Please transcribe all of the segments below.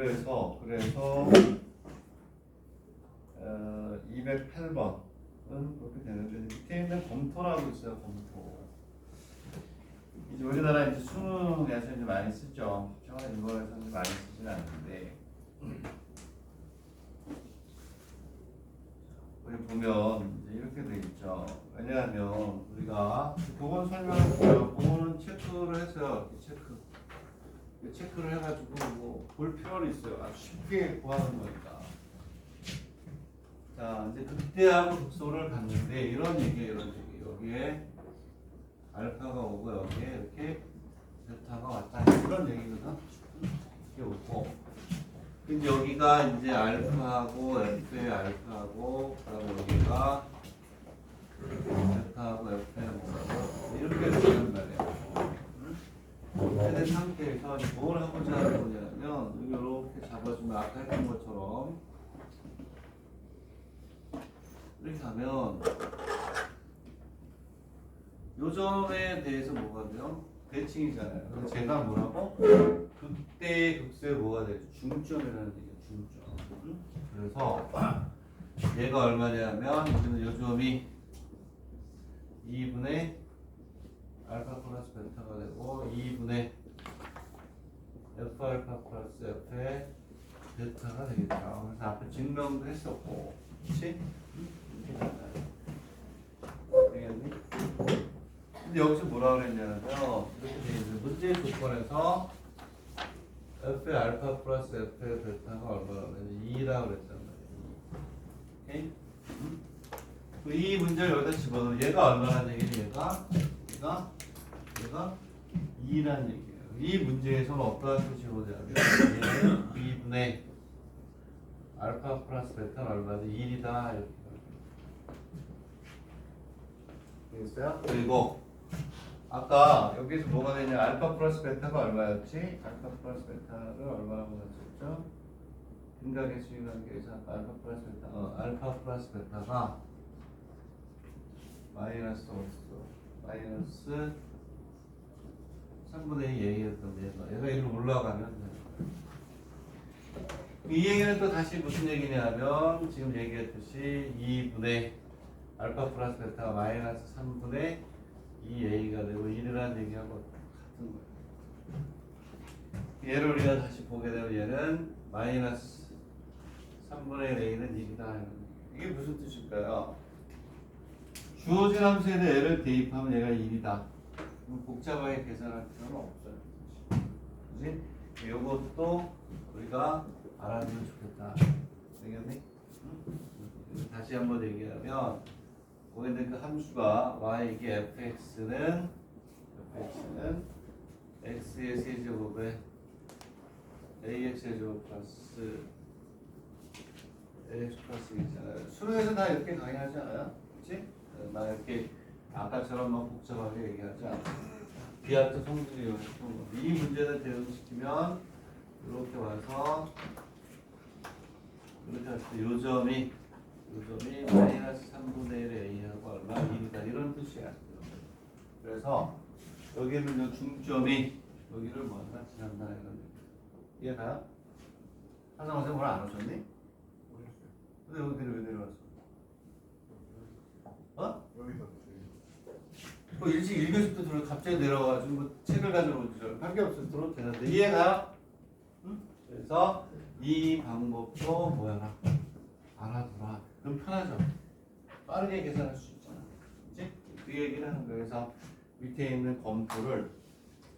그래서 208번은 그렇게 되는데 밑에 있는 검토라고 있어요. 검토. 이제 우리나라 이제 수능에서 이제 많이 쓰죠. 저는 일본에서 이제 많이 쓰지는 않는데 여기 보면 이제 이렇게 돼 있죠. 왜냐하면 우리가 그건 설명했고요. 그거는 체크를 했어요. 체크를 해가지고 뭐 볼 필요는 있어요. 아주 쉽게 구하는 거니까. 자, 이제 극대하고 극소를 봤는데 이런 얘기. 여기에 알파가 오고 여기에 이렇게 베타가 왔다. 이런 얘기거든. 이게 오고. 근데 여기가 이제 알파하고 F의 알파하고 그다음에 여기가 베타하고 F의 뭐라고 이렇게 되는 말이에요. 이렇게 된 상태에서 뭘 하고자 하는 거냐면 이렇게 잡아주면 아까 했던 것처럼 이렇게 하면 요점에 대해서 뭐가 돼요? 대칭이잖아요. 그래서 제가 뭐라고? 극대 극소에 뭐가 되죠? 중점이라는 얘기예요. 중점. 그래서 얘가 얼마냐면 우리는 요점이 2분의 알파 플러스 베타가 되고 2분의 F 알파 플러스 F의 베타가 되겠죠. 그래서 앞에 증명도 했었고, 그렇지? 되겠니? 근데 여기서 뭐라 그랬냐면 이렇게 돼 있는 문제의 조건에서 F의 알파 플러스 F의 베타가 얼마냐면 2라고 그랬단 말이에요. 오케이? 이 문제를 여기다 집어넣으면 얘가 얼마나 되겠니? 얘가 2라는 얘기예요. 이 문제에서는 어떠한 뜻이 오냐면 얘는 2분의 알파 플러스 베타는 얼마지? 1이다 이렇게 되겠어요? 그리고 아까 여기서 뭐가 되냐? 알파 플러스 베타가 얼마였지? 알파 플러스 베타를 얼마라고 했었죠? 근각의 수위관계에서 알파 플러스 베타가 마이너스 마이너스 3분의 2 A였던 얘가 이리로 올라가면 이 얘기는 또 다시 무슨 얘기냐면 지금 얘기했듯이 2분의 알파 플러스 베타가 마이너스 3분의 2A가 되고 1이라는 얘기하고 같은 거예요. 얘를 우리가 다시 보게 되면 얘는 마이너스 3분의 1A는 1이다. 이게 무슨 뜻일까요? 주어진 함수에 대해 L을 대입하면 얘가 1이다. 복잡하게 계산할 필요는 없어요. 그치? 이것도 우리가 알아두면 좋겠다. 되겠니? 다시 한번 얘기하면 보이는 그 함수가 y 이게 fx는 x의 세제곱에 ax 세제곱 플러스 ax 플러스 2잖아요. 수능에서 다 이렇게 강의하지 않아요? 그치? 막 이렇게 아까처럼 막 복잡하게 얘기하지 않아요. 비하트 성질이 이 문제를 대응시키면 이렇게 와서 이렇게 할 때 요점이 마이너스 3분의 1 A하고 얼마? 1이다 이런 뜻이야. 그래서 여기는 중점이 여기를 뭔가 지난다 이런 얘기. 이해가요? 하정아 선생님 오늘 안 오셨니? 근데 여기 왜 내려왔어? 어? 뭐 일찍 1교시부터 들어 갑자기 내려와가지고 뭐 책을 가지러 오죠. 관계없어서 들어도 되는데 이해가요? 응? 그래서 이 방법도 뭐야? 알아두라. 그럼 편하죠. 빠르게 계산할 수 있잖아. 그치? 그 얘기를 하는 거예요. 그래서 밑에 있는 검토를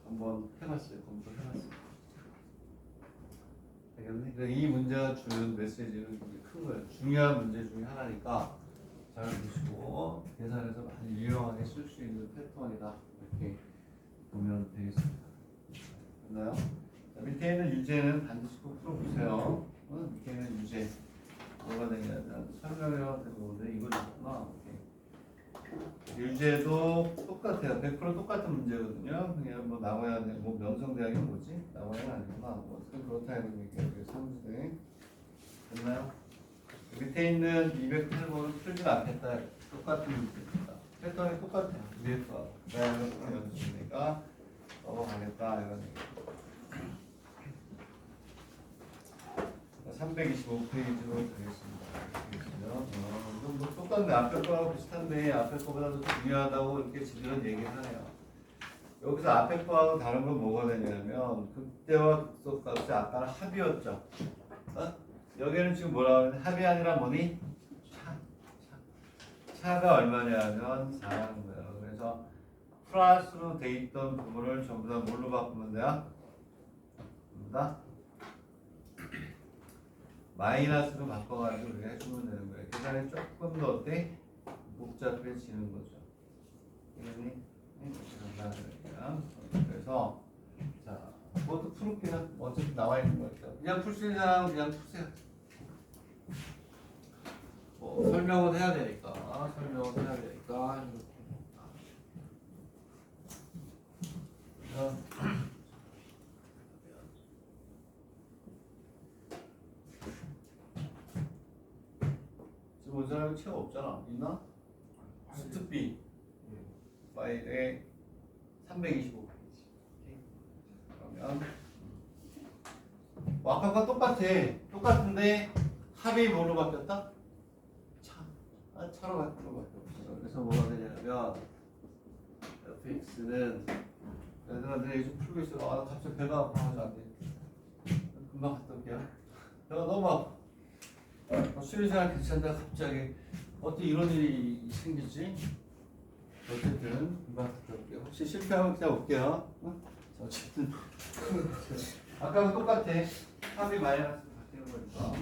한번 해봤어요. 되겠네? 그래서 이 문제가 주는 메시지는 굉장히 큰 거예요. 중요한 문제 중에 하나니까 잘 보시고 계산해서 많이 유용하게 쓸 수 있는 패턴이다. 이렇게 보면 되겠습니다. 됐나요? 자, 밑에 있는 유제는 반드시 꼭 풀어보세요. 밑에 있는 유제 뭐가 되냐면 설명해야 되는데 이거잖아. 유제도 똑같아요. 100% 똑같은 문제거든요. 그냥 뭐 나와야 돼. 뭐 명성대학이 뭐지? 나와야 아니구나. 뭐 그렇다 이런 얘기예요. 삼수대 됐나요? 밑에 있는 208번은 풀지 않겠다. 똑같은 문제입니다. 패턴이 똑같아요. 위에 거. 그다음에 연습이니까 넘어가겠다 이런 얘기. 325페이지로 가겠습니다. 이건 뭐 똑같네. 앞에 거하고 비슷한데 앞에 거보다 더 중요하다고 이렇게 지들은 얘기를 하네요. 여기서 앞에 거하고 다른 건 뭐가 되냐면 극대와 극소값이 아까는 합이었죠. 여기는 지금 뭐라고 하는데 합이 아니라 뭐니? 차가 얼마냐면 4라는 거예요. 그래서 플러스로 돼 있던 부분을 전부 다 뭘로 바꾸면 돼요? 전부 다 마이너스로 바꿔가지고 우리가 해주면 되는 거예요. 계산이 조금 더 어때? 복잡해지는 거죠. 이러니? 그래서 자, 그것도 풀을게요. 어차피 나와 있는 거니까. 그냥 풀 수 있는 사람은 그냥 푸세요. 뭐 설명은 해야 되니까. 설명은 해야 되니까. 지금 온 사람이 체가 없잖아. 있나? 스투비 파일에 325페이지. 그러면 뭐 아까과 똑같은데 합이 뭐로 바뀌었다? 차로 바뀌었어. 그래서 뭐가 되냐면 fx는 얘들한테 좀 풀고 있어. 갑자기 배가 아파가지고 안 돼. 금방 갔다 올게요. 배가 너무 아파. 쉬는 시간 괜찮다 갑자기 어떻게 이런 일이 생기지? 어쨌든 금방 갔다 올게요. 혹시 실패하면 그냥 올게요. 자, 어쨌든 아까랑 똑같아. 합이 마이너스 바뀌는 거니까.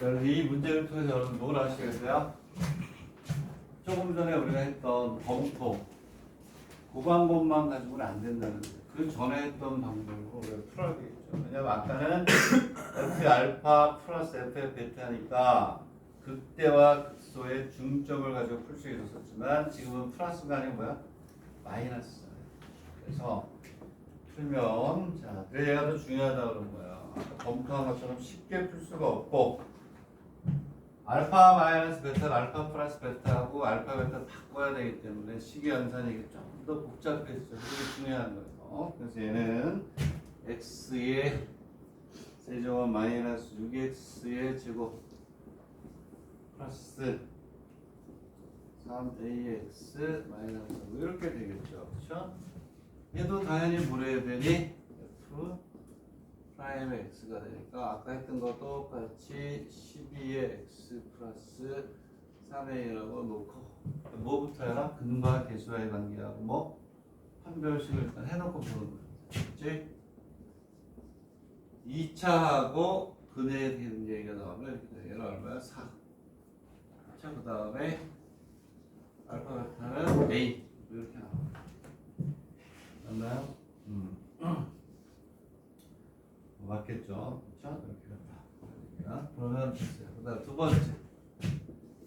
그래서 이 문제를 통해서 여러분 뭘 아시겠어요? 조금 전에 우리가 했던 검토 그 방법만 가지고는 안 된다는 거예요. 그 전에 했던 방법으로 우리가 풀어야 되겠죠. 왜냐면 아까는 f 알파 플러스 f 베타니까 극대와 극소의 중점을 가지고 풀 수 있었지만 지금은 플러스가 아니고 뭐야? 마이너스. 그래서 풀면 자, 그래 얘가 더 중요하다 그런 거야. 아까 검토한 것처럼 쉽게 풀 수가 없고 알파 마이너스 베타를 알파 플러스 베타하고 알파 베타 바꿔야 되기 때문에 식의 연산이 좀 더 복잡해지죠. 그게 중요한 거예요. 그래서 얘는 x의 세제곱 마이너스 6x의 제곱 플러스 3ax 마이너스 이렇게 되겠죠. 그렇죠? 얘도 당연히 뭘 해야 되니? f 프라임의 x가 되니까 아까 했던 거 똑같이 12의 x 플러스 3a라고 놓고 뭐부터 해라? 근과 계수와의 관계하고 뭐? 판별식을 일단 해놓고 보는 거야. 그치? 2차하고 근에 대한 얘기가 나오면 이렇게 돼. 얘는 얼마야? 4. 자, 그 다음에 알파 베타는 a 이렇게 나와. 맞나요? 맞겠죠? 그렇죠? 이렇게 간다. 그러면 됐어요. 그다음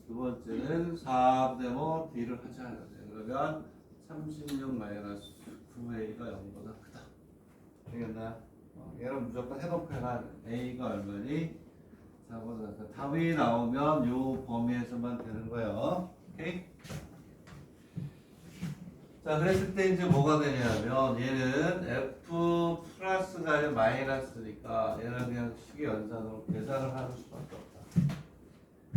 두 번째는 4분의 d를 하자. 그러면 36 마이너스 9a가 0보다 크다. 되겠나요? 얘는 무조건 해놓고 해라. a가 얼마니? 4보다 크다. 답이 나오면 요 범위에서만 되는 거예요. 오케이? 자, 그랬을 때 이제 뭐가 되냐면 얘는 f 플러스가 아니라 마이너스니까 얘는 그냥 식의 연산으로 계산을 하는 수밖에 없다.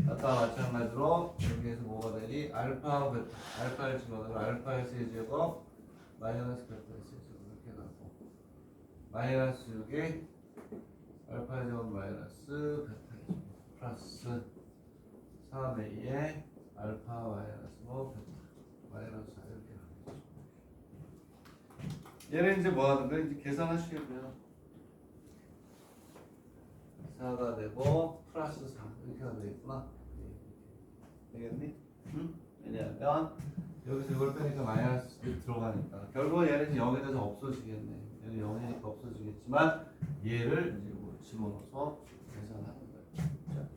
아까 마찬가지로 여기에서 뭐가 되니? 알파 베타, 알파를 집어넣으면 알파의 세제곱 마이너스 베타의 세제곱 이렇게 나고 마이너스 6에 알파의 제곱 마이너스 베타의 제곱 플러스 3a에 알파 마이너스 베타 마이너스 4 이렇게 나고 얘는 이제 뭐 하는 거야? 이제 계산하시겠고요. 4가 되고 플러스 4 이렇게 하면 되겠구나. 되겠니? 응? 왜냐하면 여기서 이걸 빼니까 마이너스 들어가니까 결국은 얘는 0에 대해서 없어지겠네. 얘는 0이니까 없어지겠지만 얘를 이제 뭐 집어넣어서 계산하는 거예요.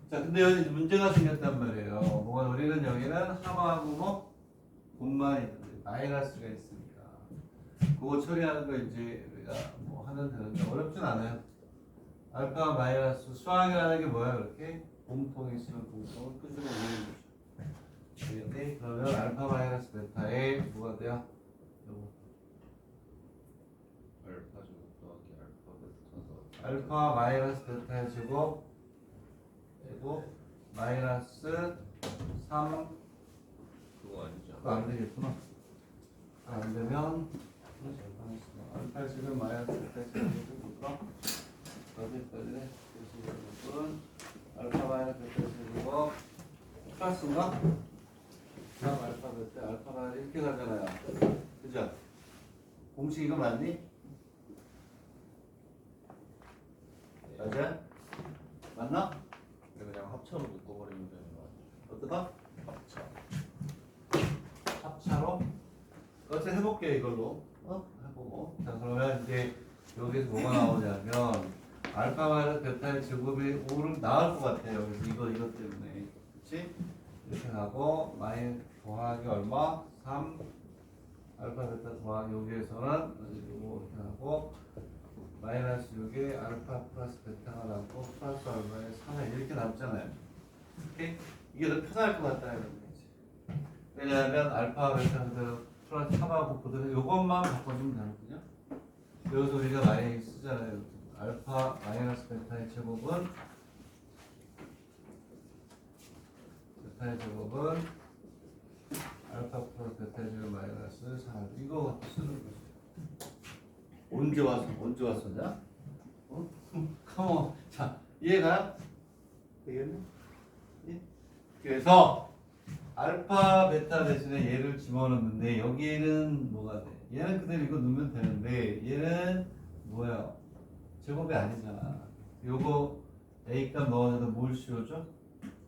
자, 근데 여기 문제가 생겼단 말이에요. 뭐가 우리는 여기는 하마하고 뭐 곱만 있는데 마이너스가 있으니까 그거 처리하는 거 이제 우리가 뭐 하면 되는데 어렵진 않아요. 알파 마이너스 수학이라는 게 뭐야? 그렇게 공통이 있으면 공통을 끄집어 내는 거죠. 되겠니? 그러면 알파 마이너스 베타에 뭐가 돼요? 요거 알파 제곱 더하기 알파 베타 알파 마이너스 베타의 제곱 그리고 마이너스 3 그거 아니죠? 그거 안 되겠구나. 안 되면 알파 지금 마이너스 베타 제곱이니까 여기까지 제곱은 알파 마이너스 베타 제곱 플러스인가? 다음 알파 베타 알파가 이렇게 가잖아요. 그죠? 공식 이거 맞니? 맞아? 맞나? 그냥 합차로 묶어버리면 되는 거 아니에요? 어떠다? 합차. 합차로? 어째 해볼게 이걸로. 해보고. 자, 그러면 이제 여기서 뭐가 나오냐면 알파 마이너스 베타의 제곱이 오름 나올 것 같아요. 그래서 이거 때문에. 그치? 이렇게 하고 마이 더하기 얼마? 3 알파 베타 더하기 여기에서는 이거 이렇게 하고 마이너스 6에 알파 플러스 베타가 남고 플러스 얼마에 3에 이렇게 남잖아요. 오케이? 이게 더 편할 것 같다 이런 거지. 왜냐하면 알파 베타 그대로 플러스 3하고 그대로 이것만 바꿔주면 되거든요. 여기서 우리가 많이 쓰잖아요. 알파 마이너스 베타의 제곱은 알파 플러스 베타의 제곱 마이너스 4 이거 쓰는 거지. 언제 왔었냐? 컴온. 자, 이해가? 되겠네? 예? 그래서 알파 베타 대신에 얘를 집어넣는데 여기에는 뭐가 돼? 얘는 그대로 이거 넣으면 되는데 얘는 뭐야? 제곱이 아니잖아. 요거 A 값 넣어줘도 뭘 씌워줘?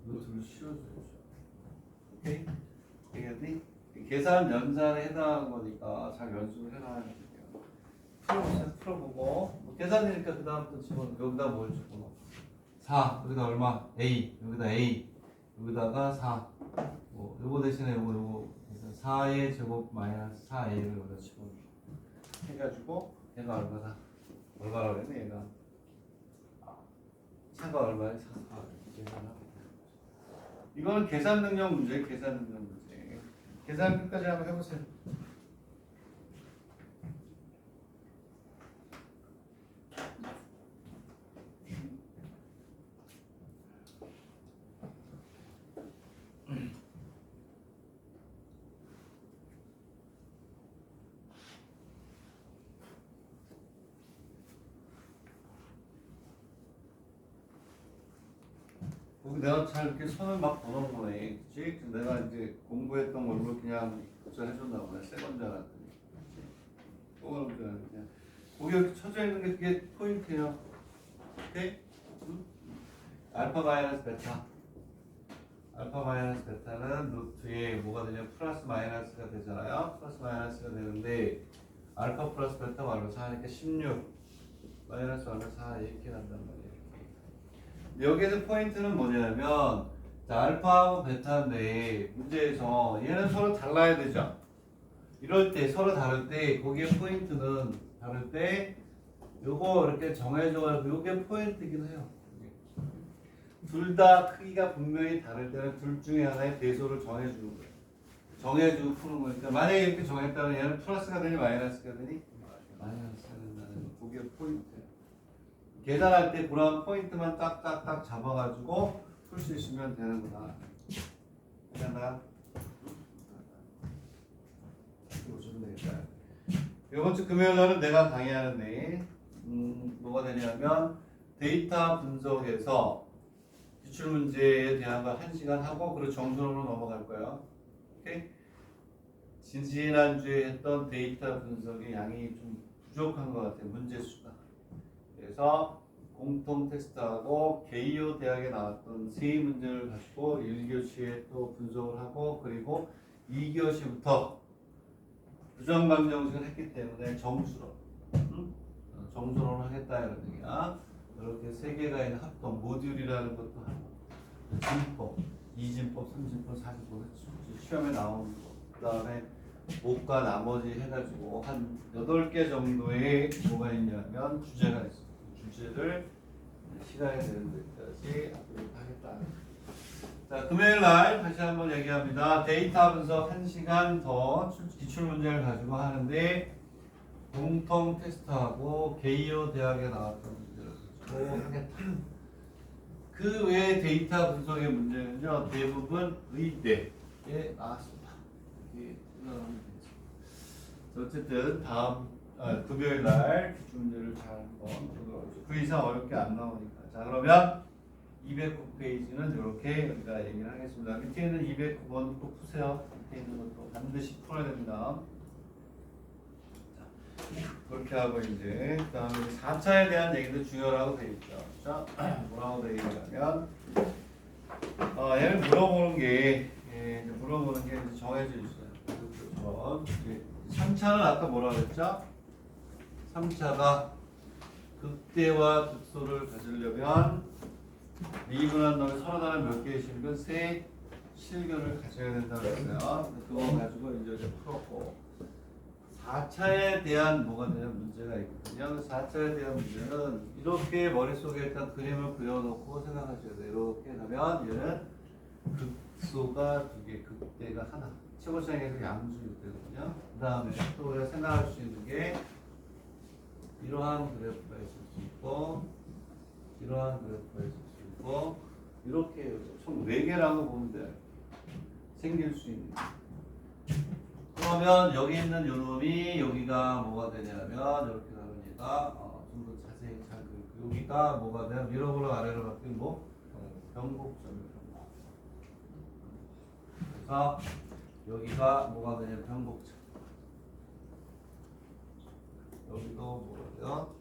루트를 씌워줘야죠. 오케이? 되겠니? 계산 연산에 해당하는 거니까 잘 연습을 해놔야 돼요. 풀어보세요. 풀어보고 뭐 계산이니까 그 다음부터 집어넣어. 여기다 뭘 집어넣어? 4 여기다 얼마? A 여기다 A 여기다가 4 뭐 요거 대신에 요거 그래서 4의 제곱 마이너스 4A를 여기다 집어넣어 해가지고 얘가 얼마다? 얼마라고 했네 얘가 차가 얼마야? 4 계산하고 이거는 계산 능력 문제 계산 능력 문제 계산 끝까지 한번 해보세요. 거기 내가 잘 이렇게 선을 막 보는 거네, 그치? 내가 이제 공부했던 걸로 그냥 해줬나 보네, 새 건줄 알았더니. 또 그런 줄 알았더니. 그냥 거기 이렇게 쳐져 있는 게 그게 포인트예요. 오케이? 응? 알파 마이너스 베타. 알파 마이너스 베타는 루트에 뭐가 되냐? 플러스 마이너스가 되잖아요. 플러스 마이너스가 되는데 알파 플러스 베타가 얼마 4니까 16 마이너스 얼마 4 이렇게 간단 말이에요. 여기서 포인트는 뭐냐면 자, 알파하고 베타인데 문제에서 얘는 서로 달라야 되죠. 이럴 때 서로 다를 때 거기에 포인트는 다를 때 요거 이렇게 정해줘가지고 요게 포인트이긴 해요. 둘 다 크기가 분명히 다를 때는 둘 중에 하나의 배소를 정해주는 거예요. 정해주고 푸는 거니까 만약에 이렇게 정했다면 얘는 플러스가 되니 마이너스가 되니? 마이너스가 된다는 거. 그게 포인트예요. 계산할 때 그런 포인트만 딱딱딱 잡아가지고 풀 수 있으면 되는구나. 괜찮나? 보시면 되겠다. 이번 주 금요일 날은 내가 강의하는데 뭐가 되냐면 데이터 분석에서 기출 문제에 대한 걸 1시간 하고 그리고 정선으로 넘어갈 거예요. 오케이? 지난주에 했던 데이터 분석의 양이 좀 부족한 것 같아요. 문제 수가. 그래서 공통 테스트하고 게이오 대학에 나왔던 세 문제를 가지고 1교시에 또 분석을 하고 그리고 2교시부터 부정방정식을 했기 때문에 정수론 정수론을 하겠다 이런 얘기야. 이렇게 세 개가 있는 합동 모듈이라는 것도 하고 진법, 이진법, 삼진법, 사진법 시험에 나오는 거. 그 다음에 목과 나머지 해가지고 한 8개 정도의 뭐가 있냐면 주제가 있어. 주제를 시간이 되는 데까지 하겠다. 자, 금요일 날 다시 한번 얘기합니다. 데이터 분석 1시간 더 기출 문제를 가지고 하는데 공통 테스트하고 게이오 대학에 나왔던 문제를 가지고 하겠다. 그 외에 데이터 분석의 문제는요 대부분 의대에 나왔습니다. 이게 어쨌든 다음 금요일 날 기출 문제를 잘 한번 그 이상 어렵게 안 나오니까. 자, 그러면 209페이지는 이렇게 우리가 얘기를 하겠습니다. 밑에 있는 209번 또 푸세요. 밑에 있는 것도 반드시 풀어야 됩니다. 자, 그렇게 하고 이제 그다음에 4차에 대한 얘기도 중요하다고 되어 있죠. 자, 뭐라고 되어 있냐면 얘를 물어보는 게 이제 물어보는 게 이제 정해져 있어요. 3차는 아까 뭐라고 했죠? 3차가 극대와 극소를 가지려면 미분한 놈이 서로 다른 몇 개의 실근 세 실근을 가져야 된다고 했어요. 그거 가지고 이제 풀었고 4차에 대한 뭐가 되는 문제가 있거든요. 4차에 대한 문제는 이렇게 머릿속에 일단 그림을 그려놓고 생각하셔야 돼요. 이렇게 하면 얘는 극소가 2개, 극대가 하나. 최고차에서 양수 되거든요. 그 다음에 또 우리가 생각할 수 있는 게 이러한 그래프가 있을 수 있고 이러한 그래프가 있을 수 있고 이렇게 총 4개라고 보면 돼요. 생길 수 있는. 그러면 여기 있는 요놈이 여기가 뭐가 되냐면 이렇게 가면 얘가 좀 더 자세히 잘 그리고 여기가 뭐가 되냐면 위로 아래로 바뀐 뭐 변곡점이에요. 그래서 여기가 뭐가 되냐면 변곡점. 여기도 뭐가 돼요?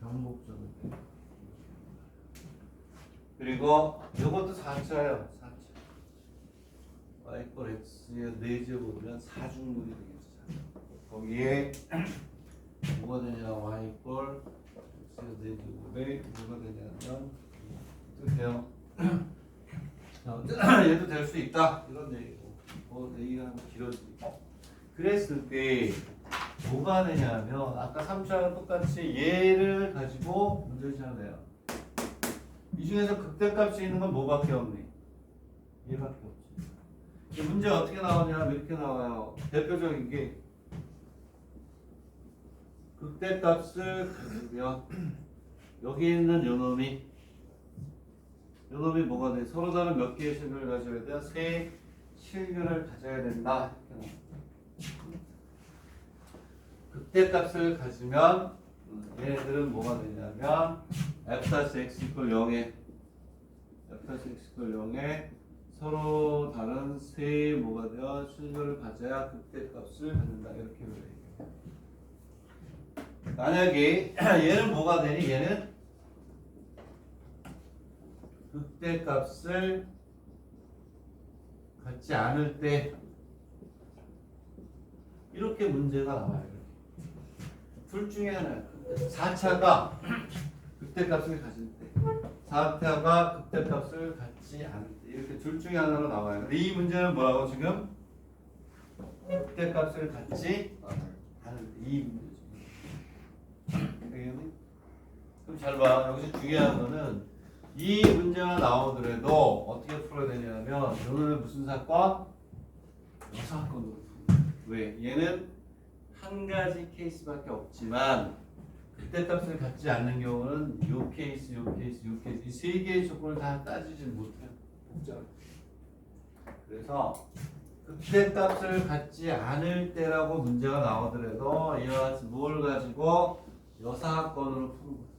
변곡점이 돼요. 그리고 이것도 4차예요. 4차. y 꼴 x의 4제곱이면 4중분이 되겠죠. 거기에 뭐가 되냐? y 꼴 x의 4제곱에 뭐가 되냐면 어떻게 돼요? 얘도 될 수 있다. 이런 얘기고. 뭐 얘기가 길어지고. 그랬을 때 뭐가 되냐면 아까 3차랑 똑같이 얘를 가지고 문제를 시작해요. 이 중에서 극대값이 있는 건 뭐밖에 없니? 얘밖에 없지. 이 문제 어떻게 나오냐? 이렇게 나와요. 대표적인 게 극대값을 가지면 여기 있는 요놈이 뭐가 돼? 서로 다른 몇 개의 실근을 가져야 돼? 세 실근을 가져야 된다. 이렇게 나와. 극대값을 가지면 얘네들은 뭐가 되냐면 f-x 이퀄 0에 f-x 이퀄 0에 서로 다른 세 뭐가 되어 실근을 가져야 극대값을 갖는다. 이렇게 얘기해요. 만약에 얘는 뭐가 되니? 얘는 극대값을 갖지 않을 때 이렇게 문제가 나와요. 둘 중에 하나예요. 4차가 극대값을 가질 때 4차가 극대값을 갖지 않을 때 이렇게 둘 중에 하나로 나와요. 근데 이 문제는 뭐라고 지금? 극대값을 갖지 않을 때 이 문제죠. 그럼 잘 봐. 여기서 중요한 거는 이 문제가 나오더라도 어떻게 풀어야 되냐면 이거는 무슨 사건? 여사건으로 풀어요. 왜? 얘는 한 가지 케이스밖에 없지만 극대값을 갖지 않는 경우는 요 케이스, 요 케이스, 요 케이스 이 세 개의 조건을 다 따지지 못해요. 복잡해. 그래서 극대값을 갖지 않을 때라고 문제가 나오더라도 이와 같이 뭘 가지고 여사건으로 푸는 거예요.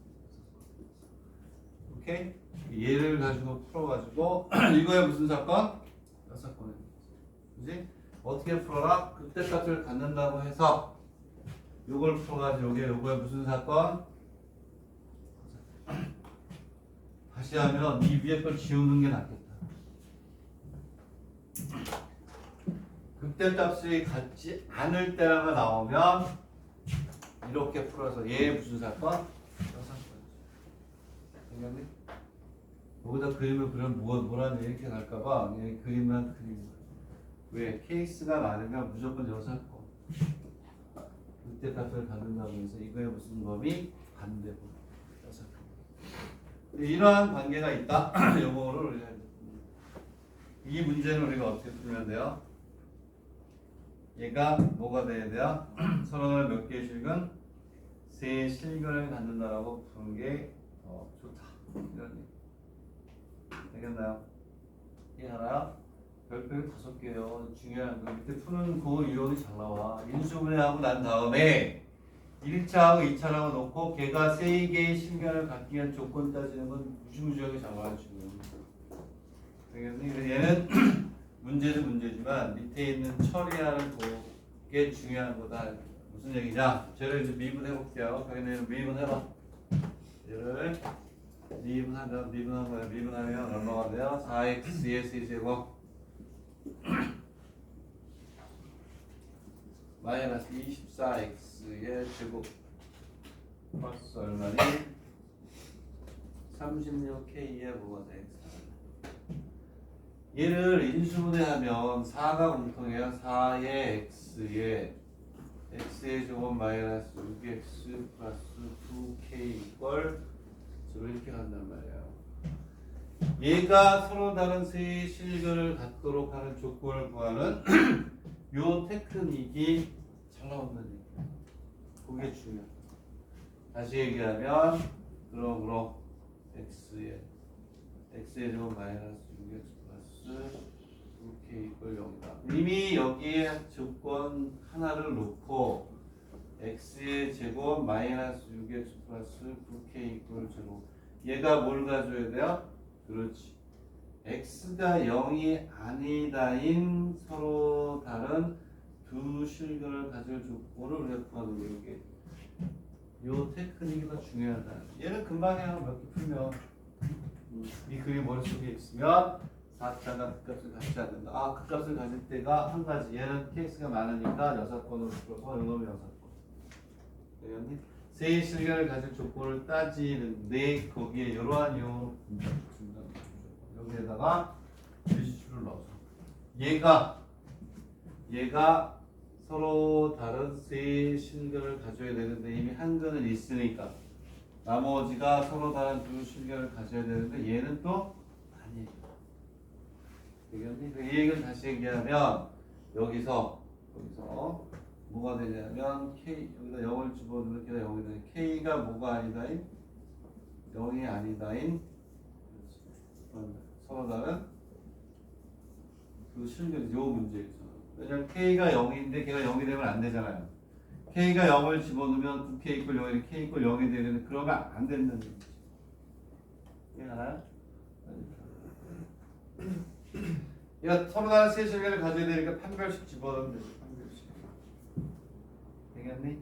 오케이? 얘를 가지고 풀어가지고 이거에 무슨 사건? 여사건에. 그지? 어떻게 풀어라? 극대값을 갖는다고 해서 요걸 풀어가지고 요거에 무슨 사건? 다시 하면 이 위에 걸 지우는 게 낫겠다. 극대값이 갖지 않을 때가 나오면 이렇게 풀어서 얘 무슨 사건? 여사건. 알겠니? 여기다 그림을 그리면 뭐라는 이렇게 갈까봐 그림만 그리는 거야. 왜? 케이스가 많으면 무조건 여사건. 극대값을 갖는다고 해서 이거에 무슨 범위? 반대범위. 여사건. 이러한 관계가 있다. 요거를 우리가 이 문제는 우리가 어떻게 풀면 돼요? 얘가 뭐가 돼야 돼요? 서로 몇 개의 실근? 세 실근을 갖는다라고 푸는 게 좋다. 이런 얘기. 되겠나요? 이해하나요? 별표가 5개요. 중요한 거 밑에 푸는 그 유형이 잘 나와. 인수분해하고 난 다음에 1차하고 2차라고 놓고 걔가 3개의 실근을 갖기 위한 조건 따지는 건 무시무시하게 잘 나와요 지금. 되겠니? 얘는 문제도 문제지만 밑에 있는 처리하는 게 중요한 거다. 무슨 얘기냐? 쟤를 이제 미분해 볼게요. 그러면 미분해봐. 얘를 미분하면 미분하면 얼마가 돼요? 4x의 세제곱 마이너스 24x의 제곱 플러스 얼마니? 36k의 뭐가 돼? 얘를 인수분해하면 4가 공통해요. 4의 x의 제곱 마이너스 6x 플러스 2k 이걸 이렇게 간단 말이에요. 얘가 서로 다른 세 실근을 갖도록 하는 조건을 구하는 요 테크닉이 잘 나온다는 얘기예요. 그게 중요해요. 다시 얘기하면 그러므로 x의 제곱 마이너스 6x 플러스 2k 이걸 0이다. 이미 여기에 조건 하나를 놓고 x의 제곱 마이너스 6x 플러스 9k 이퀄 제곱 얘가 뭘 가져야 돼요? 그렇지. x가 0이 아니다인 서로 다른 두 실근을 가질 조건을 우리가 구하는 거예요. 이게 요 테크닉이 더 중요하다. 얘는 금방 그냥 몇 개 풀면 이 그림이 머릿속에 있으면 4차가 극값을 갖지 않는다. 아, 극값을 가질 때가 한 가지. 얘는 케이스가 많으니까 6번으로 풀어서 이놈이 6번. 되겠니? 세 실결을 가질 조건을 따지는데 거기에 이러한 이용으로 준다. 여기에다가 일시수를 넣어서 얘가 서로 다른 세 실결을 가져야 되는데 이미 한 근은 있으니까 나머지가 서로 다른 두 실결을 가져야 되는데 얘는 또 아니에요. 되겠니? 이 얘기를 다시 얘기하면 여기서 뭐가 되냐면 K 여기다 0을 집어넣으면 K가 0이 되니 K가 뭐가 아니다인 0이 아니다인 서로 다른 그 실결 요 문제에서 왜냐면 K가 0인데 걔가 0이 되면 안 되잖아요. K가 0을 집어넣으면 2K 이퀄 0이 K 이퀄 0이 되는데 그러면 안 된다는 얘기지. 이해가나요? 얘가 서로 다른 세 실결을 가져야 되니까 판별식 집어넣으면 되죠. 판별식. 되겠니?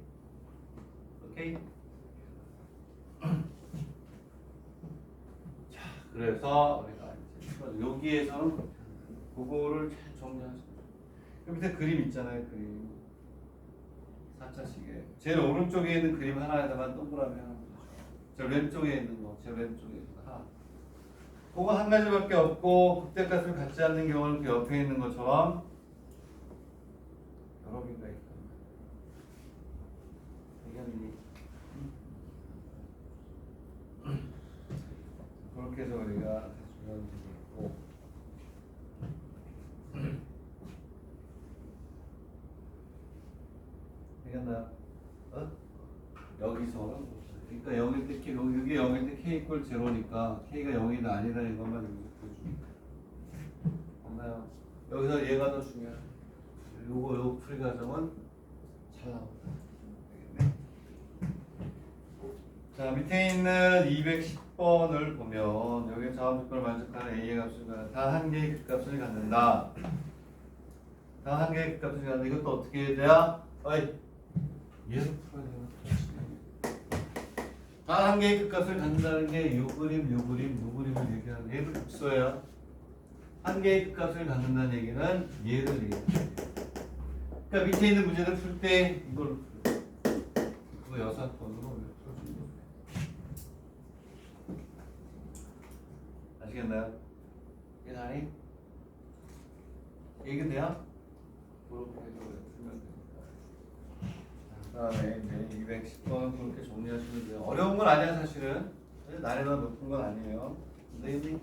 오케이? 자, 그래서 우리가 이제 여기에서는 그거를 잘 정리하시면 돼요. 그 밑에 그림 있잖아요. 그림 4차식에 제일 오른쪽에 있는 그림 하나에다가 동그라미 하나 제일 왼쪽에 있는 거 제일 왼쪽에 있는 거 하나 그거 한 가지밖에 없고 극대값을 갖지 않는 경우는 그 옆에 있는 것처럼 여러 개가 있다. 되겠니? 그렇게 해서 우리가 주면 되겠고 되겠나요? 여기서는 그러니까 0일 때 K, 여기 0일 때 K 이퀄 0니까 K가 0이다 아니다 이것만 여기서 보여주니까 맞나요? 여기서 얘가 더 중요해. 요 풀이 과정은 잘 나온다. 되겠네. 자 밑에 있는 210번을 보면 여기 자원 조건을 만족하는 A의 값을 단 한 개의 극값을 갖는다. 단 한 개의 극값을 갖는다. 이것도 어떻게 해야 돼요? 어이 얘를 풀어야 되나? 단 한 개의 극값을 갖는다는 게 요 그림을 얘기하는 얘를 복수예요. 한 개의 극값을 갖는다는 얘기는 얘를 얘기해요. 그러니까 밑에 있는 문제를 풀 때 이걸 그거 6번으로 풀어주는 거예요. 아시겠나요? 이해가니? 얘기돼요? 그렇게 해서 풀면 됩니다. 그 다음에 이제 210번 그렇게 정리하시면 돼요. 어려운 건 아니야 사실은. 난이도가 높은 건 아니에요. 근데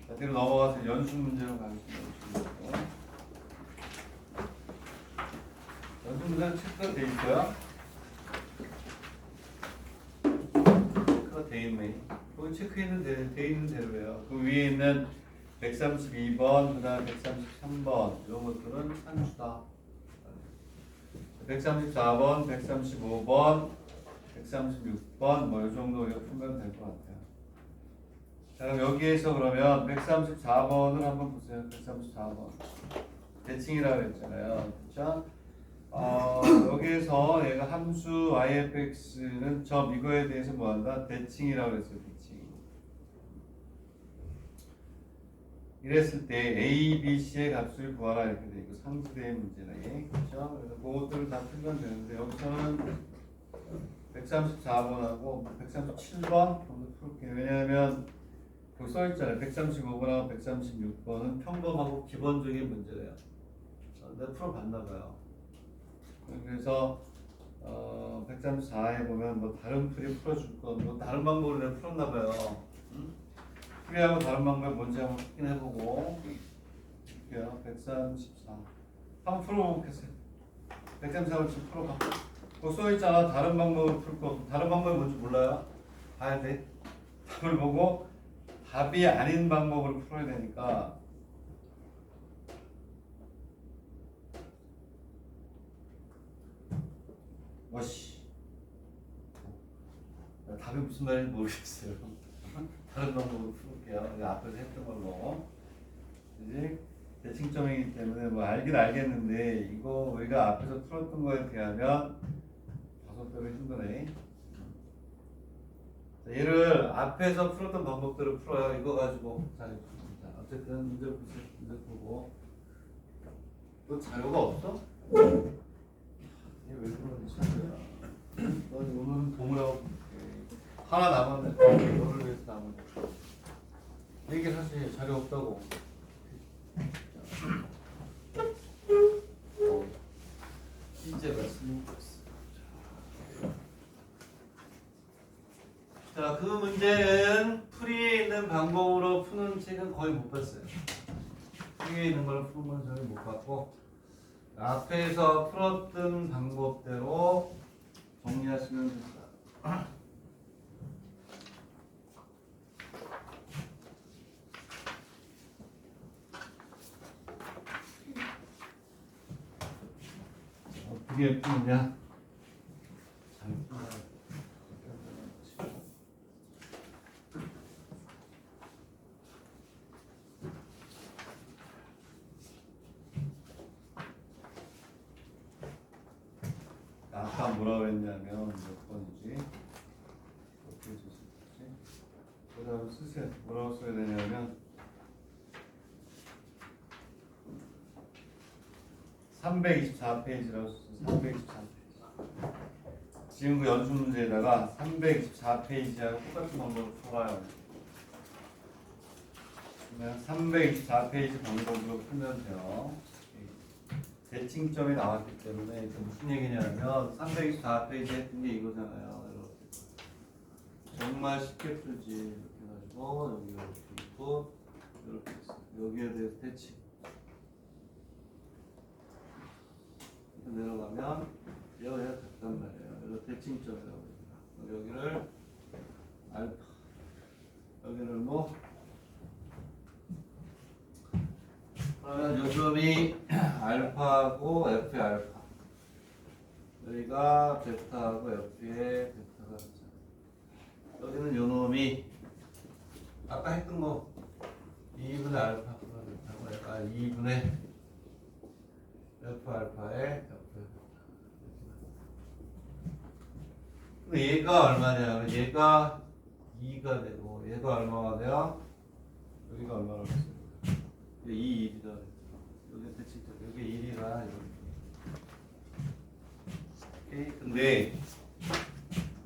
자, 뒤로 넘어가서 연습 문제로 가겠습니다. 연습 문제는 체크가 돼 있어요. 체크가 돼 있네. 거기 체크있는 돼 있는 대로예요. 그 위에 있는 132번, 그 다음 133번 이런 것들은 산수다. 134번, 135번, 136번 뭐 이 정도 우리가 풀면 될 것 같아요. 자 그럼 여기에서 그러면 134번을 한번 보세요. 134번 대칭이라고 했잖아요. 그렇죠? 여기에서 얘가 함수 yfx는 점 이거에 대해서 뭐한다? 대칭이라고 했어요. 대칭. 이랬을 때 A, B, C의 값을 구하라 이렇게 돼 있고 상수대의 문제네. 그렇죠? 그래서 그것들을 다 풀면 되는데 여기서는 134번하고 137번 정도 풀게요. 왜냐하면 그 써있잖아요. 135번하고 136번은 평범하고 기본적인 문제래요. 내가 풀어봤나봐요. 그래서 134에 보면 뭐 다른 풀이 풀어줄 건 뭐 다른 방법으로 내가 풀었나봐요. 풀이하고 다른 방법이 뭔지 한번 확인해보고 볼게요. 134 한번 풀어보겠어요. 134를 지금 풀어봐. 그 써있잖아. 다른 방법을 풀 거. 다른 방법이 뭔지 몰라요? 봐야 돼. 답을 보고 답이 아닌 방법을 풀어야 되니까 뭐시 답이 무슨 말인지 모르겠어요. 다른 방법으로 풀게요. 앞에서 했던 걸로 이제 대칭점이기 때문에 뭐 알긴 알겠는데 이거 우리가 앞에서 풀었던 거에 비하면 5배로 힘드네. 얘를 앞에서 풀었던 방법대로 풀어요. 이거 가지고 자, 어쨌든 문제 보세요. 문제 보고 너 자료가 없어? 얘 왜 그러는지 너 오늘은 동물하고 하나 남았네. 너를 위해서 남은 이게 사실 자료 없다고. 이제가 스무고였어. 자, 그 문제는 풀이에 있는 방법으로 푸는 책은 거의 못 봤어요. 풀이에 있는 걸 푸는 건 저는 못 봤고 앞에서 풀었던 방법대로 정리하시면 됩니다. 어떻게 푸느냐? 잘 푸냐? 아까 뭐라 그랬냐면 몇 번이지? 어떻게 썼지? 그다음 쓰세요. 뭐라고 써야 되냐면 324페이지라고 썼어요. 324페이지. 지금 그 연습 문제에다가 324페이지하고 똑같은 방법으로 풀어요. 그러면 324페이지 방법으로 풀면 돼요. 대칭점이 나왔기 때문에 이게 무슨 얘기냐면 324페이지 했던 게 이거잖아요. 이렇게. 정말 쉽게 풀지. 이렇게 해가지고 여기 이렇게 있고 이렇게 있어. 여기에 대해서 대칭. 이렇게 내려가면 얘가 같단 말이에요. 이거 대칭점이라고 합니다. 여기를 알파, 여기를 뭐 그러면 요점이 알파하고 F의 알파, 여기가 베타하고 F의 베타가 있잖아요. 여기는 요놈이 아까 했던 거 2분의 알파 베타고 약간 2분의 F 알파의 F 베타. 근데 얘가 얼마냐면 얘가 2가 되고 얘가 얼마가 돼요? 여기가 얼마나 됐어요? 2, 1이다. 여기 대칭 여기 1이라 이렇게. 근데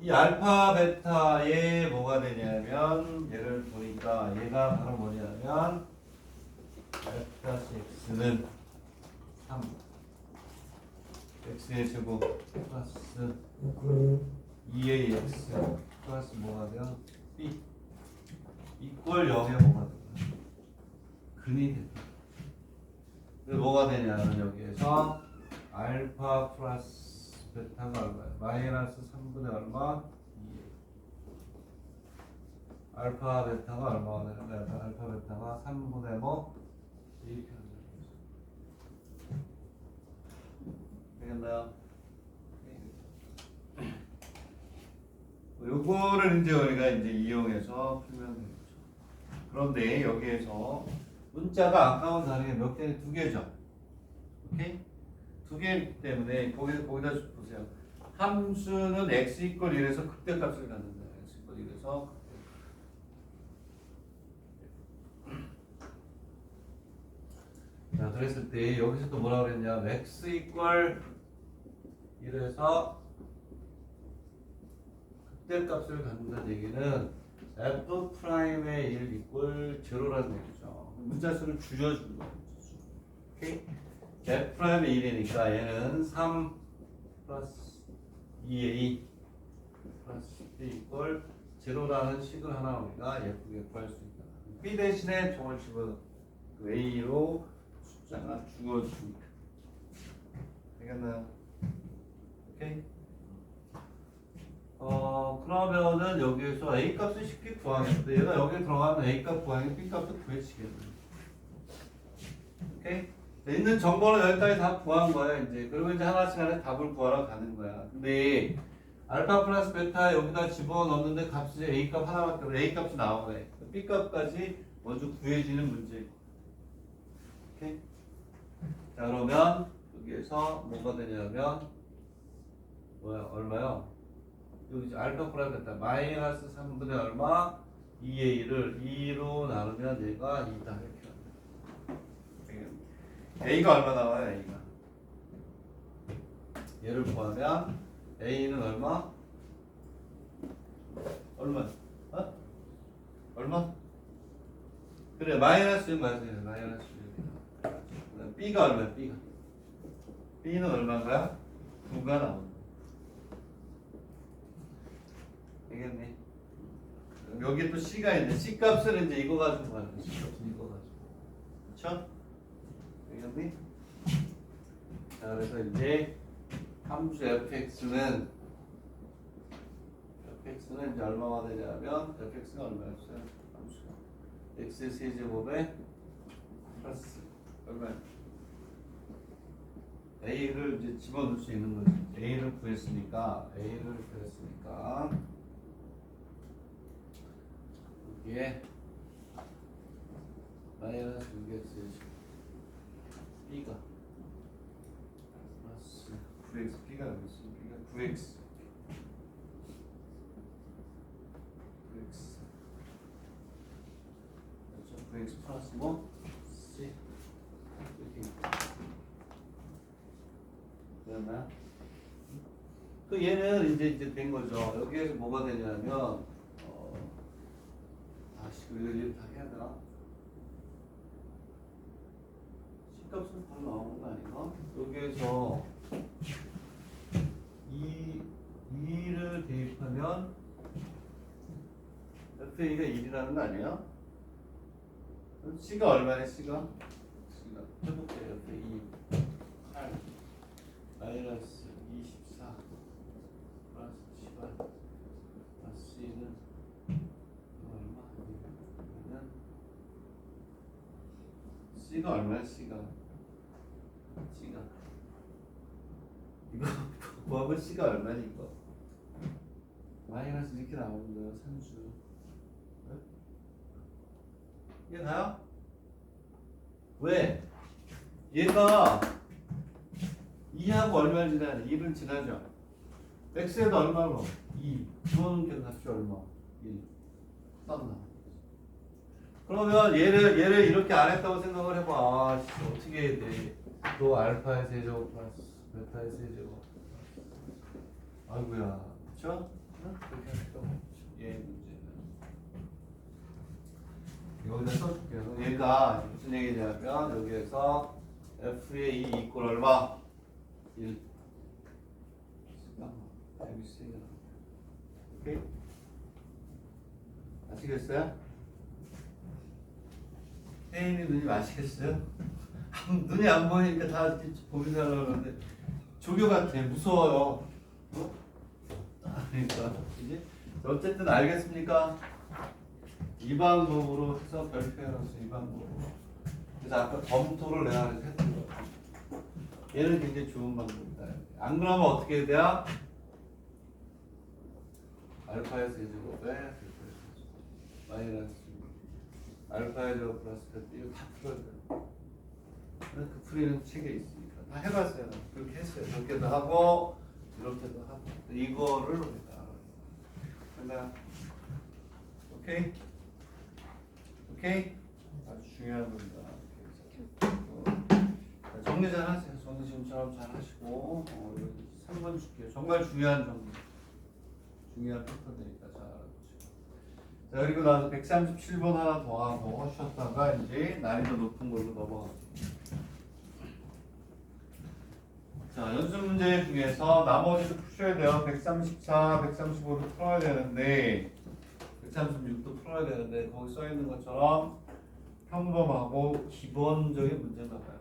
이 알파 베타에 뭐가 되냐면 얘를 보니까 얘가 바로 뭐냐면 F-X는 3 X의 제곱 플러스 2의 X 플러스 뭐가 돼요? B 이꼴 0에 뭐가 돼요? 근이 된다. 그래서 뭐가 되냐면 여기에서 알파 플러스 베타가 얼마야? 마이너스 3분의 얼마? 2. 알파 베타가 얼마가 되는데 알파 베타가 3분의 뭐? 이렇게 하는 거죠. 되겠나요? 요거를 이제 우리가 이제 이용해서 풀면 되겠죠. 그런데 여기에서 문자가 아까운 다르게 몇 개는 두 개죠. 오케이? 두 개이기 때문에 거기다 보세요. 함수는 x 이퀄 1에서 극대값을 갖는다. x 이퀄 1에서 자, 그랬을 때 여기서 또 뭐라고 그랬냐? x 이퀄 1에서 극대값을 갖는다는 얘기는 f 프라임의 1 이퀄 제로라는 얘기죠. 문자수를 줄여주는 거예요. 오케이? f 프라임의 1이니까 얘는 3 플러스 2의 2 플러스 b 이퀄 제로라는 식을 하나 우리가 예쁘게 구할 수 있다. b 대신에 종을 집어 그 a로 숫자가 주어집니다. 되겠나요? 오케이? 그러면은 여기에서 a 값을 쉽게 구하겠는데 얘가 여기에 들어가면 a 값 구하면 b 값도 구해지겠네. 오케이? 있는 정보는 여기까지 다 구한 거야 이제. 그리고 이제 하나씩 하나씩 답을 구하러 가는 거야. 근데 알파 플러스 베타 여기다 집어넣는데 값이 a 값 하나밖에 없어. a 값이 나오네. b 값까지 먼저 구해지는 문제고. 오케이? 자 그러면 여기에서 뭐가 되냐면 뭐야 얼마요? 여기 이제 알파 구하겠다. 마이너스 3분의 얼마? 2의 1을 2로 나누면 얘가 2다 이렇게 합니다. A가 얼마 나와요? A가 얘를 구하면 A는 얼마? 얼마? 어? 얼마? 그래 마이너스 6 맞아요. 마이너스 6. B가 얼마야? B가 B는 얼마인 거야? 9가 나온다. 되겠니? 여기 또 C가 있는데 C 값을 이제 이거 가지고 가는 거지. 이거 가지고. 그쵸? 되겠니? 자 그래서 이제 함수 fx는 이제 얼마가 되냐면 fx가 얼마였어요? 함수가 x의 세제곱에 플러스 얼마야? a를 이제 집어넣을 수 있는 거지. a를 구했으니까 여기에 마이너스 6x b가 플러스 9x b가 여기 있어. b가 9x 그렇죠. 9x 플러스 뭐? c 이렇게 되나? 그 얘는 이제 된 거죠. 여기에서 뭐가 되냐면 다시 이거 다 해야 되나? C값은 바로 나오는 거 아닌가? 여기에서 2를 대입하면 FA가 1이라는 거 아니야? 그럼 C가 얼마네? C가 해볼게요. FA 8 마이너스 24 플러스 18 플러스 C는 얼마? 그러면 C가 얼마야? C가 이거 구하면 C가 얼마니 이거? 마이너스 이렇게 나오는 거예요. 산수. 네? 이게 다요? 왜? 얘가 2하고 얼마를 지나야 돼? 1은 지나죠. x에도 얼마로? 2. 주어놓은 게 값이 얼마? 1. 떴나? 그러면 얘를 이렇게 안 했다고 생각을 해봐. 아, 어떻게 해야 돼? 또 알파의 세제곱 플러스 베타의 세제곱. 아이고야. 그쵸? 응? 그렇게 할 필요가 없죠. 얘 문제는. 여기다 써줄게요. 얘가 무슨 얘기냐면 여기에서 f의 2 이꼴 얼마? 1. 오케이? 아시겠어요? 혜인이 눈이 아시겠어요? 눈이 안 보이니까 다 보긴 하려는데 조교 같아. 무서워요. 어? 그러니까 이제 어쨌든 알겠습니까? 이 방법으로 해서 별표해놨어. 이 방법으로. 그래서 아까 검토를 내가 했던 거. 얘는 굉장히 좋은 방법이다. 안 그러면 어떻게 해야 돼요? 알파의 세제곱에 마이너스 알파의 제곱 플러스 베타 이거 다 풀어야 돼요. 그 풀이는 책에 있으니까 다 해봤어요. 그렇게 했어요. 이렇게도 하고 이렇게도 하고 이거를 우리가 알아요. 오케이? 오케이? 아주 중요한 겁니다. 정리 잘 하세요. 정리 지금처럼 잘 하시고 3번 줄게요. 정말 중요한 정리. 중요한 패턴이니까 잘 알아보시고. 자 그리고 나서 137번 하나 더 하고 쉬었다가 이제 난이도 높은 걸로 넘어갑니다. 자 연습 문제 중에서 나머지도 푸셔야 돼요. 134, 135도 풀어야 되는데 136도 풀어야 되는데 거기 써 있는 것처럼 평범하고 기본적인 문제만 봐요.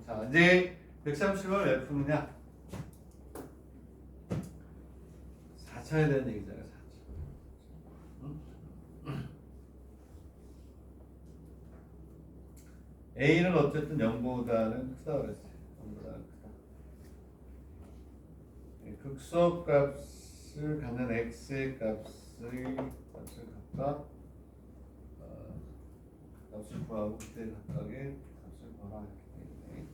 자 이제 137번 왜 푸느냐? 4쳐야 되는 얘기잖아요. 4쳐. 응? A는 어쨌든 0보다는 크다 그랬어요. 0보다는 크다. 극소값을 갖는 x의 값을 갖다 값을 구하고 그때 각각의 값을 구하라 했기 때문에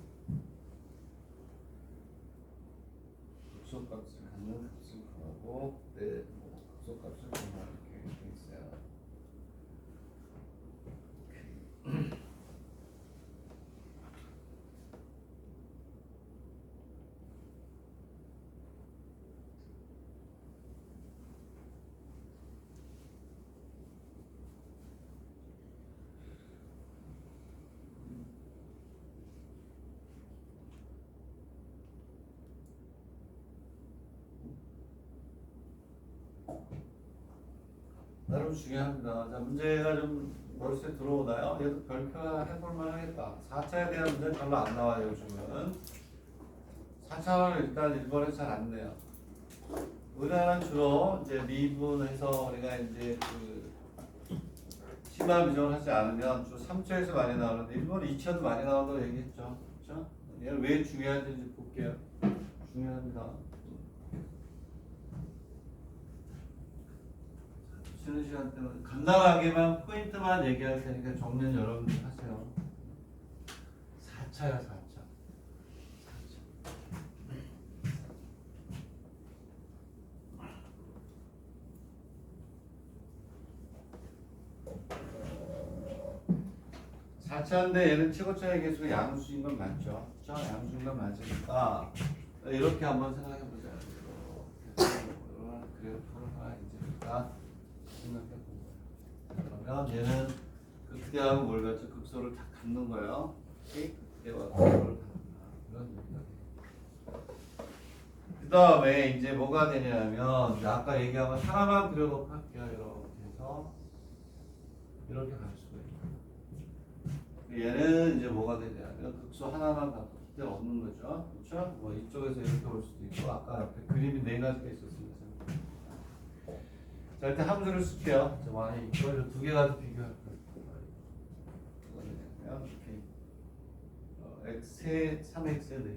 극소값을 갖는 값을 구하고 네, 뭐 극소값을 구하는 이렇게 돼 있어요. 나름 중요합니다. 자, 문제가 좀 머릿속에 들어오나요? 얘도 별표 해볼만 하겠다. 4차에 대한 문제는 별로 안 나와요, 요즘은. 4차는 일단 1번에 잘 안 내요. 우리나라는 주로 이제 미분해서 우리가 이제 그 심화 비정을 하지 않으면 주로 3차에서 많이 나오는데 1번 2차도 많이 나온다고 얘기했죠. 그렇죠? 얘는 왜 중요한지 볼게요. 중요합니다. 쉬는 시간 때는 간단하게만 포인트만 얘기할 테니까 정리는 여러분들 하세요. 4차야 4차. 4차인데 얘는 최고차의 개수가 양수인 건 맞죠? 그렇죠? 양수인 건 맞으니까 이렇게 한번 생각해 보자. 이렇게 그래프를 하나 이제 우리가 생각해 본 거예요. 그러면 얘는 극대하고 뭘 갖죠? 극소를 다 갖는 거예요. 극대와 극소를 갖는다. 이런 얘기가 돼요. 그 다음에 이제 뭐가 되냐면 아까 얘기한 거 하나만 그려놓고 할게요. 이렇게 해서 이렇게 갈 수가 있어요. 얘는 이제 뭐가 되냐면 극소 하나만 갖고 극대가 없는 거죠. 그렇죠? 뭐 이쪽에서 이렇게 올 수도 있고 아까 앞에 그림이 4가지가 있었습니다. 자, 일단 함수를 쓸게요. 저 만약에 이걸 2개 가지고 비교할 거예요. 이거는 이렇게 x에 3x에 4개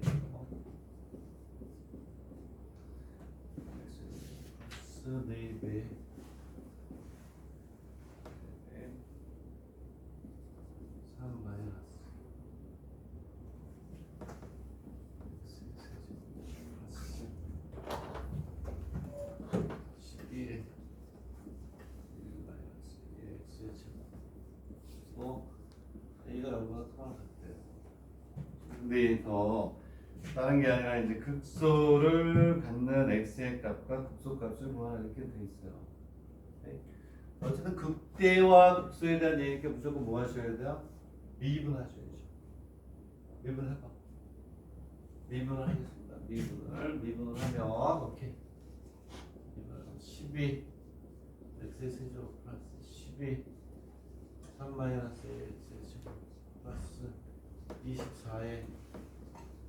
x 4배 3 마이너스 x 플러스 11 A가 0보다 크거나 같대요. 근데 더 다른 게 아니라 이제 극소를 갖는 x의 값과 극소값을 구하는 이렇게 돼 있어요. 네? 어쨌든 극대와 극소에 대한 얘기니까 무조건 뭐 하셔야 돼요? 미분하셔야죠. 미분해봐. 미분을 하겠습니다. 미분을 하면 오케이. 미분을 하면 12 x의 세제곱 플러스 12 3 마이너스 x의 제곱 플러스 24에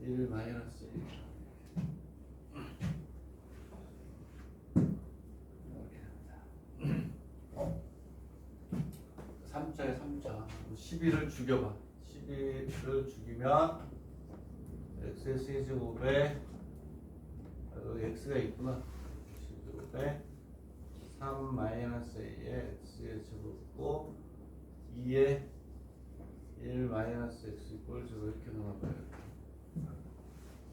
1 마이너스 1 이렇게 합니다. 3자에 3자 12를 죽여봐. 12를 죽이면 x의 세제곱에 여기 x가 있구나. 세제곱에 3 마이너스 a의 x의 제곱고 2에 1 마이너스 x 이꼴 제곱 이렇게 나와봐요.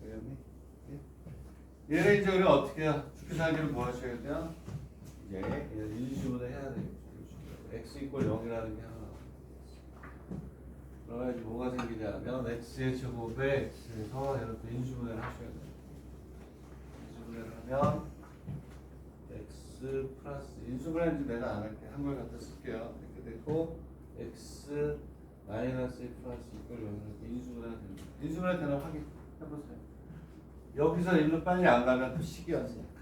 왜냐면 얘를 이제 우리가 어떻게 해요? 죽기 살기를 뭐 하셔야 돼요? 이제 얘를 인수분해 해야 되겠죠. x 이꼴 0이라는 게 하나 나와요. 그러면 이제 뭐가 생기냐면 x의 제곱에 x에서 얘를 또 인수분해를 하셔야 돼요. 인수분해를 하면 x 플러스 인수분해는 내가 안 할게. 한글 갖다 쓸게요. 이렇게 되고 x 마이너스 플러스 이걸 이렇게 인수분해가 됩니다. 인수분해 되나 확인해보세요. 여기서 일로 빨리 안 가면 또 식이 왔으니까.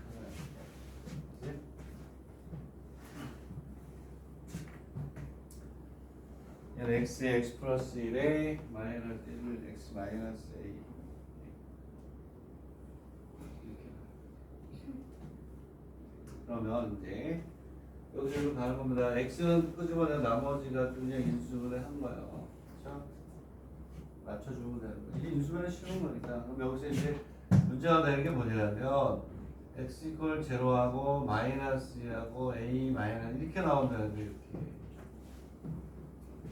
얘는 x에 x 플러스 1에 마이너스 1 x 마이너스 a 그러면 이제 여기서 이로 가는 겁니다. x는 끄집어내 나머지가 그냥 인수분해 한 거예요. 그렇죠? 맞춰주면 되는 거예요. 이게 인수분해 쉬운 거니까. 그럼 여기서 이제 문제가 되는 게 뭐냐면 x 이퀄 제로하고 마이너스 2하고 a 마이너스 이렇게 나온다는 거예요.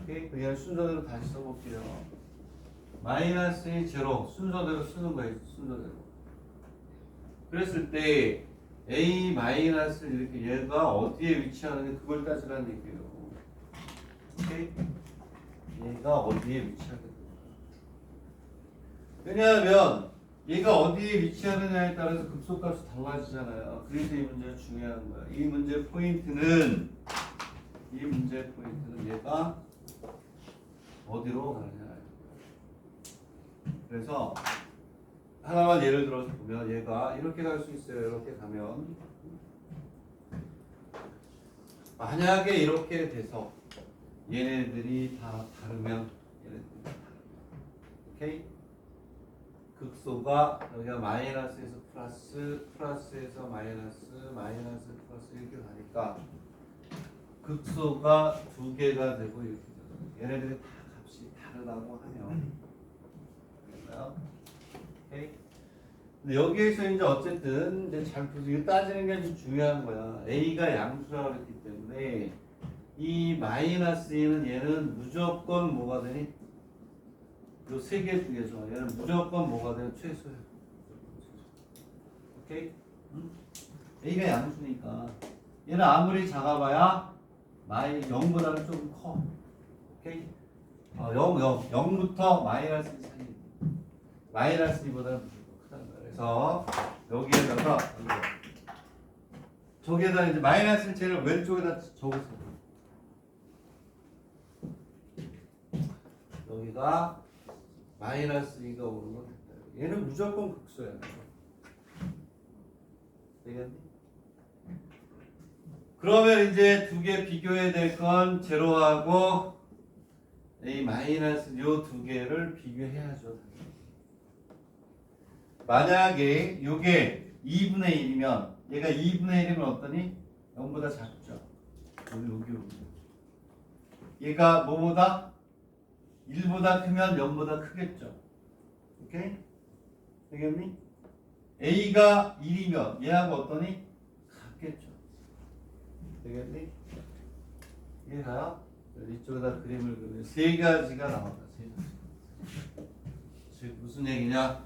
이렇게. 그냥 순서대로 다시 써볼게요. 마이너스 2 제로 순서대로 쓰는 거예요. 순서대로. 그랬을 때 A 마이너스 이렇게 얘가 어디에 위치하는지 그걸 따지라는 얘기예요. 오케이? 얘가 어디에 위치하는지. 왜냐하면 얘가 어디에 위치하느냐에 따라서 급소값이 달라지잖아요. 그래서 이 문제가 중요한 거야. 이 문제 포인트는 얘가 어디로 가느냐. 그래서 하나만 예를 들어서 보면 얘가 이렇게 갈 수 있어요. 이렇게 가면 만약에 이렇게 돼서 얘네들이 다 다르면 얘네들이 다 다르면 오케이? 극소가 여기가 마이너스에서 플러스, 플러스에서 마이너스, 마이너스 플러스 이렇게 가니까 극소가 두 개가 되고 이렇게 되고 얘네들이 다 값이 다르다고 하면 됐나요? 오케이? 근데 여기에서 이제 어쨌든 이제 잘 보세요. 이거 따지는 게 아주 중요한 거야. A가 양수라고 했기 때문에 이 마이너스 2는 얘는 무조건 뭐가 되니? 요 세 개 중에서 얘는 무조건 뭐가 되는 최소야. 오케이? 응? A가 양수니까 얘는 아무리 작아봐야 0보다는 조금 커. 오케이? 0부터 마이너스 2 사이. 마이너스 2보다는 무조건 크다는 거야. 그래서 여기에다가 저기에다 이제 마이너스 1을 왼쪽에다 적으세요. 여기가 마이너스 2가 오는 건 됐다. 얘는 무조건 극소야. 되겠니? 그러면 이제 두 개 비교해야 될 건 제로하고 A 마이너스 요 두 개를 비교해야죠. 만약에 요게 2분의 1이면 얘가 2분의 1이면 어떠니? 0보다 작죠. 여기. 얘가 뭐보다? 1보다 크면 0보다 크겠죠. 오케이? 되겠니? A가 1이면 얘하고 어떠니? 같겠죠. 되겠니? 이해가요? 이쪽에다 그림을 그리면 세 가지가 나온다. 세 가지. 즉 무슨 얘기냐?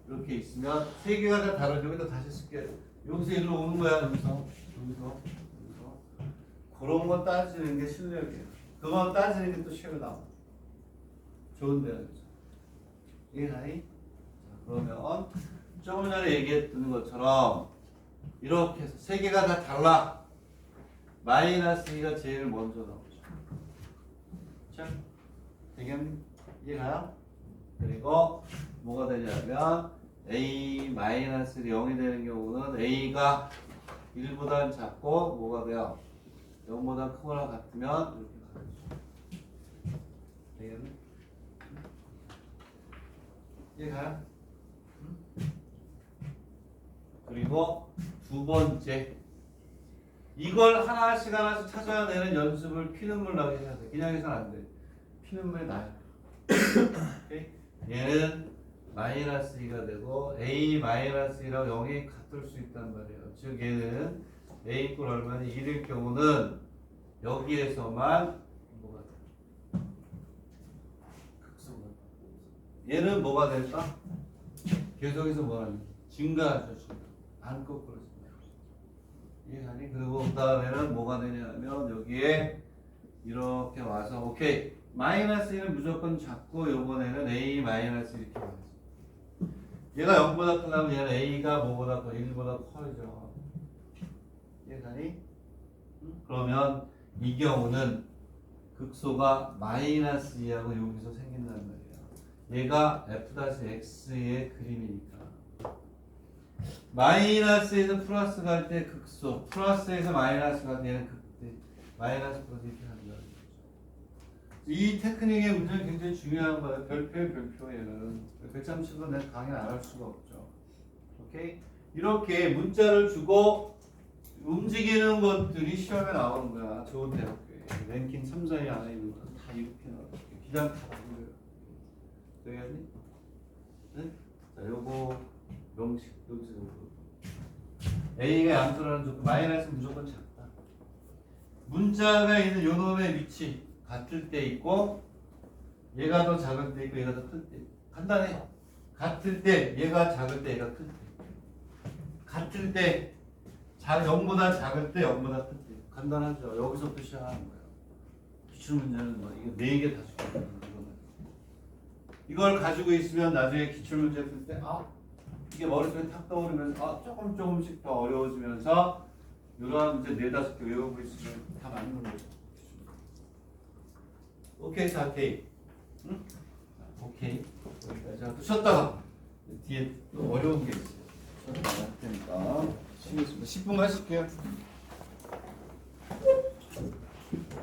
이렇게 있으면 세 개가 다 다르죠. 여기다 다시 쓸게요. 여기서 일로 오는 거야. 여기서. 그런 거 따지는 게 실력이에요. 그건 따지는 게 또 시험에 나와. 좋은데요. 이해가니? 그러면 조금 전에 얘기했던 것처럼 이렇게 해서 세 개가 다 달라. 마이너스 2가 제일 먼저 나오죠. 자, 되겠니? 이해가요? 그리고 뭐가 되냐면 A 마이너스 0이 되는 경우는 A가 1보다 작고 뭐가 돼요? 0보다 크거나 같으면 이렇게 가죠. 되겠니? 이해가요? 그리고 두 번째 이걸 하나씩 찾아야 되는 연습을 피눈물 나게 해야 돼. 그냥 해서는 안 돼. 피눈물이 나요. 얘는 마이너스 2가 되고 A 마이너스 2라고 0이 같을 수 있단 말이에요. 즉 얘는 A 이꼴 얼마니 1일 경우는 여기에서만 뭐가 돼? 극소가. 얘는 뭐가 될까? 계속해서 뭐하니? 증가하죠. 안 거꾸로 증가. 이해가니? 그리고 그 다음에는 뭐가 되냐면 여기에 이렇게 와서 오케이 마이너스 1은 무조건 작고 요번에는 A 마이너스 이렇게 와야지. 얘가 0보다 크려면 얘는 A가 뭐보다 커? 1보다 커죠. 이해가니? 그러면 이 경우는 극소가 마이너스 2하고 여기서 생긴단 말이에요. 얘가 F-X의 그림이니까 마이너스에서 플러스 갈 때 극소, 플러스에서 마이너스 갈 때는 극대, 마이너스 플러스 이렇게 하는 거죠. 이 테크닉의 문제는 굉장히 중요한 거예요. 별표예요. 배참 치고 내가 강의 안 할 수가 없죠. 오케이? 이렇게 문자를 주고 움직이는 것들이 시험에 나오는 거야. 좋은 대학교에 랭킹 3, 4위 안에 있는 건 다 이렇게 나와요. 그냥 다 나오는 거예요. 되겠니? 네? 자, 요거 명식 여기서 A가 양수라는 조건 마이너스 무조건 작다. 문자가 있는 요 놈의 위치 같을 때 있고 얘가 더 작을 때 있고 얘가 더 클 때 간단해. 같을 때 얘가 작을 때 얘가 클 때 같을 때, 0보다 작을 때, 0보다 클 때. 간단하죠. 여기서부터 시작하는 거예요. 기출문제는 뭐 이게 4개 다 주거든요. 이걸 가지고 있으면 나중에 기출문제 풀 때, 이게 머릿속에 탁 떠오르면서, 조금씩 더 어려워지면서, 이러한 문제 4-5개 외우고 있으면 다 맞는 거죠. 오케이, 자, 오케이. 응? 오케이. 자, 또 쉬었다가, 뒤에 또 어려운 게 있어요. 쉬었다가 할 테니까. 쉬겠습니다. 10분 하실게요.